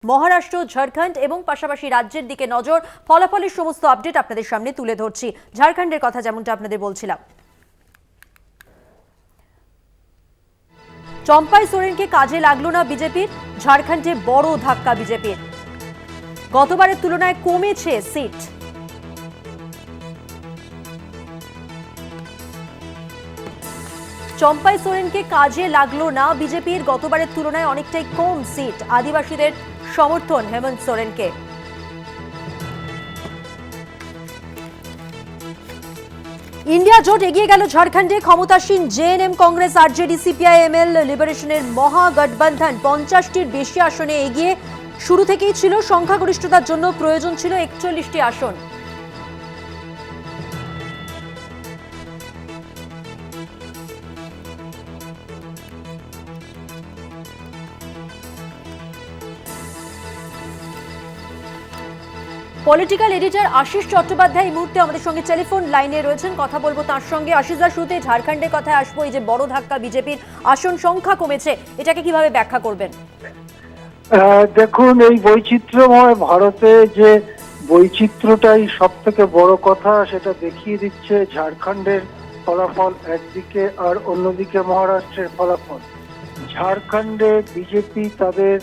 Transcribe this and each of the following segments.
মহারাষ্ট্র, ঝাড়খণ্ড এবং পাশাপাশি রাজ্যের দিকে নজর। ফলাফলের সমস্ত আপডেট আপনাদের সামনে তুলে ধরছি। ঝাড়খণ্ডের কথা যেমনটা আপনাদের বলছিলাম, চম্পাই সোরেনকে কাজে লাগলো না বিজেপির। ঝাড়খণ্ডে বড় ধাক্কা বিজেপির, গতবারের তুলনায় কমেছে সিট। চম্পাই সোরেনকে কাজে লাগলো না বিজেপির, গতবারের তুলনায় অনেকটাই কম সিট। আদিবাসীদের সমর্থন হেমন্ত সোরেনকে। ইন্ডিয়া জোট এগিয়ে গেল ঝাড়খণ্ডে। ক্ষমতাসীন জেএনএম, কংগ্রেস, আরজেডি, সিপিআইএমএল, লিবারেশনের মহাগঠবন্ধন 50টির বেশি আসনে এগিয়ে। শুরু থেকেই ছিল সংখ্যাগরিষ্ঠতার জন্য প্রয়োজন ছিল 41টি আসন। পলিটিক্যাল এডিটর আশিস চট্টোপাধ্যায় এই মুহূর্তে আমাদের সঙ্গে টেলিফোন লাইনে রয়েছেন, কথা বলবো তার সঙ্গে। আশিসদা, শুরুতে ঝাড়খণ্ডের কথায় আসবো। এই যে বড় ধাক্কা বিজেপির, আসন সংখ্যা কমেছে, এটাকে কিভাবে ব্যাখ্যা করবেন? দেখুন, এই বৈচিত্র্যময় ভারতে যে বৈচিত্র্যটাই সব থেকে বড় কথা, সেটা দেখিয়ে দিচ্ছে ঝাড়খণ্ডের ফলাফল একদিকে, আর অন্যদিকে মহারাষ্ট্রের ফলাফল। ঝাড়খণ্ডে বিজেপি তাদের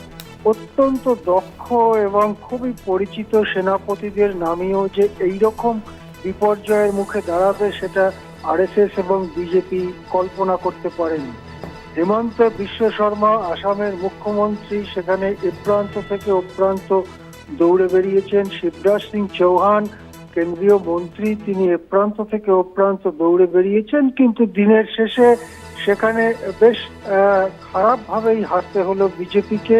অত্যন্ত দক্ষ এবং খুবই পরিচিত সেনাপতিদের নামিয়েও যে এইরকম বিপর্যয়ের মুখে দাঁড়াবে, সেটা আরএসএস এবং বিজেপি কল্পনা করতে পারেনি। হেমন্ত বিশ্ব শর্মা আসামের মুখ্যমন্ত্রী, সেখানে এ প্রান্ত থেকে ও প্রান্ত দৌড়ে বেরিয়েছেন। শিবরাজ সিং চৌহান কেন্দ্রীয় মন্ত্রী, তিনি এ প্রান্ত থেকে ও প্রান্ত দৌড়ে বেরিয়েছেন, কিন্তু দিনের শেষে সেখানে বেশ খারাপভাবেই হারতে হলো বিজেপিকে।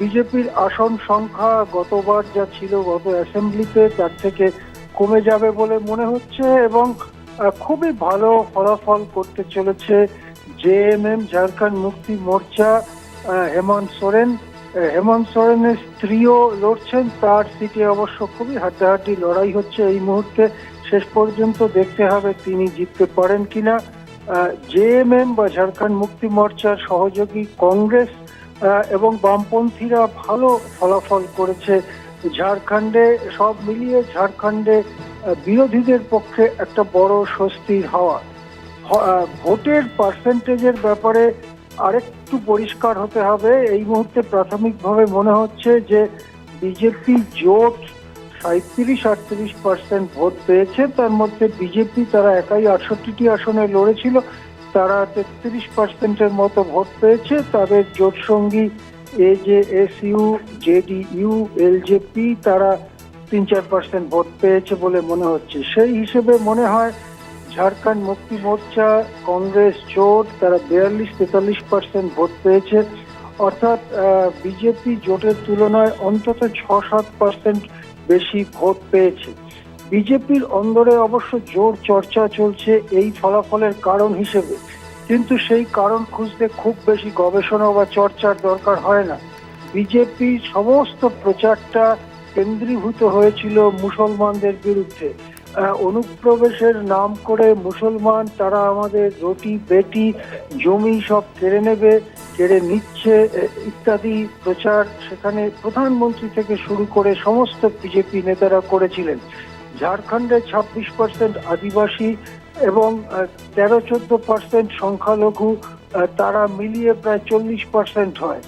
বিজেপির আসন সংখ্যা গতবার যা ছিল গত অ্যাসেম্বলিতে, তার থেকে কমে যাবে বলে মনে হচ্ছে, এবং খুবই ভালো ফলাফল করতে চলেছে জেএমএম, ঝাড়খণ্ড মুক্তি মোর্চা। হেমন্ত সোরেনের স্ত্রীও লড়ছেন, তার সিটে অবশ্য খুবই হাড্ডাহাড্ডি লড়াই হচ্ছে এই মুহূর্তে। শেষ পর্যন্ত দেখতে হবে তিনি জিততে পারেন কিনা। জেএমএম বা ঝাড়খণ্ড মুক্তি মোর্চার সহযোগী কংগ্রেস এবং বামপন্থীরা ভালো ফলাফল করেছে ঝাড়খণ্ডে। সব মিলিয়ে ঝাড়খণ্ডে বিরোধীদের পক্ষে একটা বড় স্বস্তির হাওয়া। ভোটের পার্সেন্টেজের ব্যাপারে আরেকটু পরিষ্কার হতে হবে। এই মুহূর্তে প্রাথমিকভাবে মনে হচ্ছে যে বিজেপি জোট 37-38% ভোট পেয়েছে। তার মধ্যে বিজেপি, তারা একাই 68টি আসনে লড়েছিল, তারা 33%-এর মতো ভোট পেয়েছে। তাদের জোট সঙ্গী এজেএসইউ, জেডিইউ, এলজেপি, তারা 3-4% ভোট পেয়েছে বলে মনে হচ্ছে। সেই হিসেবে মনে হয় ঝাড়খণ্ড মুক্তি মোর্চা কংগ্রেস জোট, তারা 42-43% ভোট পেয়েছে। অর্থাৎ বিজেপি জোটের তুলনায় অন্তত 6-7% বেশি ভোট পেয়েছে। বিজেপির অন্দরে অবশ্য জোর চর্চা চলছে এই ফলাফলের কারণ হিসেবে, কিন্তু সেই কারণ খুঁজতে খুব বেশি গবেষণা বা চর্চার দরকার হয় না। বিজেপির সমস্ত প্রচারটা কেন্দ্রীভূত হয়েছিল মুসলমানদের বিরুদ্ধে। অনুপ্রবেশের নাম করে মুসলমান, তারা আমাদের রুটি বেটি জমি সব কেড়ে নেবে, কেড়ে নিচ্ছে ইত্যাদি প্রচার সেখানে প্রধানমন্ত্রী থেকে শুরু করে সমস্ত বিজেপি নেতারা করেছিলেন। ঝাড়খণ্ডে 26% আদিবাসী এবং 13-14% সংখ্যালঘু, তারা মিলিয়ে প্রায় 40% হয়।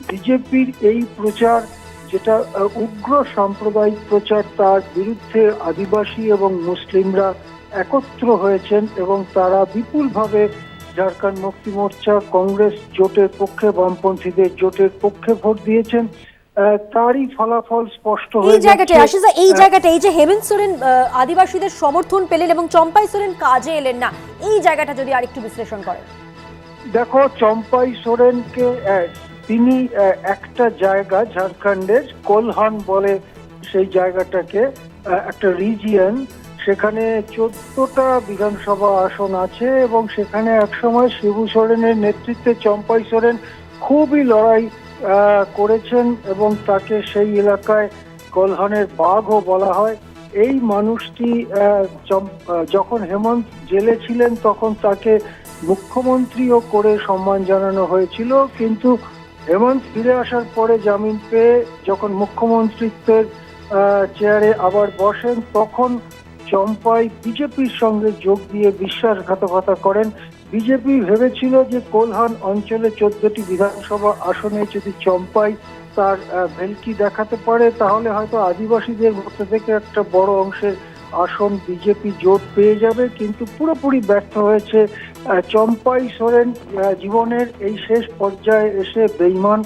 বিজেপির এই প্রচার, যেটা উগ্র সাম্প্রদায়িক প্রচার, তার বিরুদ্ধে আদিবাসী এবং মুসলিমরা একত্র হয়েছেন এবং তারা বিপুলভাবে ঝাড়খণ্ড মুক্তি মোর্চা কংগ্রেস জোটের পক্ষে, বামপন্থীদের জোটের পক্ষে ভোট দিয়েছেন। তারই ফলাফল স্পষ্ট হয়ে যাচ্ছে। এই জায়গাটা এই যে হেমন্ত সোরেন আদিবাসীদের সমর্থন পেলেন এবং চম্পাই সোরেন কাজে এলেন না, এই জায়গাটা যদি আরেকটু বিশ্লেষণ করেন। দেখো, চম্পাই সোরেনকে তিনি একটা জায়গা ঝাড়খণ্ডের কোলহান বলে সেই জায়গাটাকে, একটা রিজিয়ন, সেখানে 14টা বিধানসভা আসন আছে এবং সেখানে একসময় শিবু সোরেনের নেতৃত্বে চম্পাই সোরেন খুবই লড়াই করেছেন এবং তাকে সেই এলাকায় কোলহানের বাঘও বলা হয়। এই মানুষটি যখন হেমন্ত জেলে ছিলেন তখন তাকে মুখ্যমন্ত্রীও করে সম্মান জানানো হয়েছিল, কিন্তু হেমন্ত ফিরে আসার পরে জামিন পেয়ে যখন মুখ্যমন্ত্রীত্বের চেয়ারে আবার বসেন, তখন চম্পাই বিজেপির সঙ্গে যোগ দিয়ে বিশ্বাসঘাতকতা করেন। বিজেপি ভেবেছিল যে কোলহান অঞ্চলে 14টি বিধানসভা আসনে যদি চম্পাই তার ভেলকি দেখাতে পারে, তাহলে হয়তো আদিবাসীদের মধ্যে থেকে একটা বড় অংশের আসন বিজেপি জোট পেয়ে যাবে। কিন্তু পুরোপুরি ব্যর্থ হয়েছে চম্পাই সোরেন। জীবনের এই শেষ পর্যায়ে এসে বেঈমান,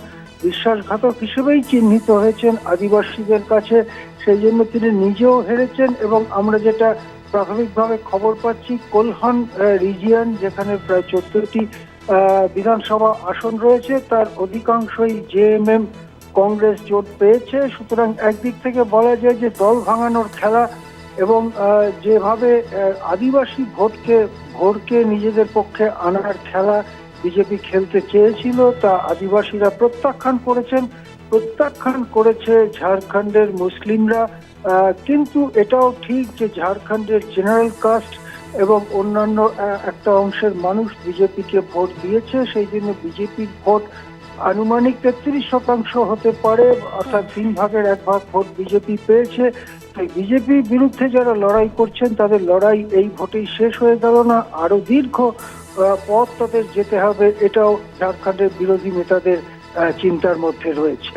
বিশ্বাসঘাতক হিসেবেই চিহ্নিত হয়েছেন আদিবাসীদের কাছে। সেই জন্য তিনি নিজেও হেরেছেন। এবং আমরা যেটা প্রাথমিকভাবে খবর পাচ্ছি, কোলহান রিজিয়ন, যেখানে প্রায় 14টি বিধানসভা আসন রয়েছে, তার অধিকাংশই জেএমএম কংগ্রেস জোট পেয়েছে। সুতরাং একদিক থেকে বলা যায় যে দল ভাঙানোর খেলা এবং যেভাবে আদিবাসী ভোটকে নিজেদের পক্ষে আনার খেলা বিজেপি খেলতে চেয়েছিল, তা আদিবাসীরা প্রত্যাখ্যান করেছে ঝাড়খণ্ডের মুসলিমরা। কিন্তু এটাও ঠিক যে ঝাড়খণ্ডের জেনারেল কাস্ট এবং অন্যান্য একটা অংশের মানুষ বিজেপিকে ভোট দিয়েছে। সেই জন্য বিজেপির ভোট আনুমানিক 33% হতে পারে, অর্থাৎ 3/1 ভোট বিজেপি পেয়েছে। তাই বিজেপির বিরুদ্ধে যারা লড়াই করছেন তাদের লড়াই এই ভোটেই শেষ হয়ে গেল না, আরো দীর্ঘ পথ তাদের যেতে হবে। এটাও ঝাড়খণ্ডের বিরোধী নেতাদের চিন্তার মধ্যে রয়েছে।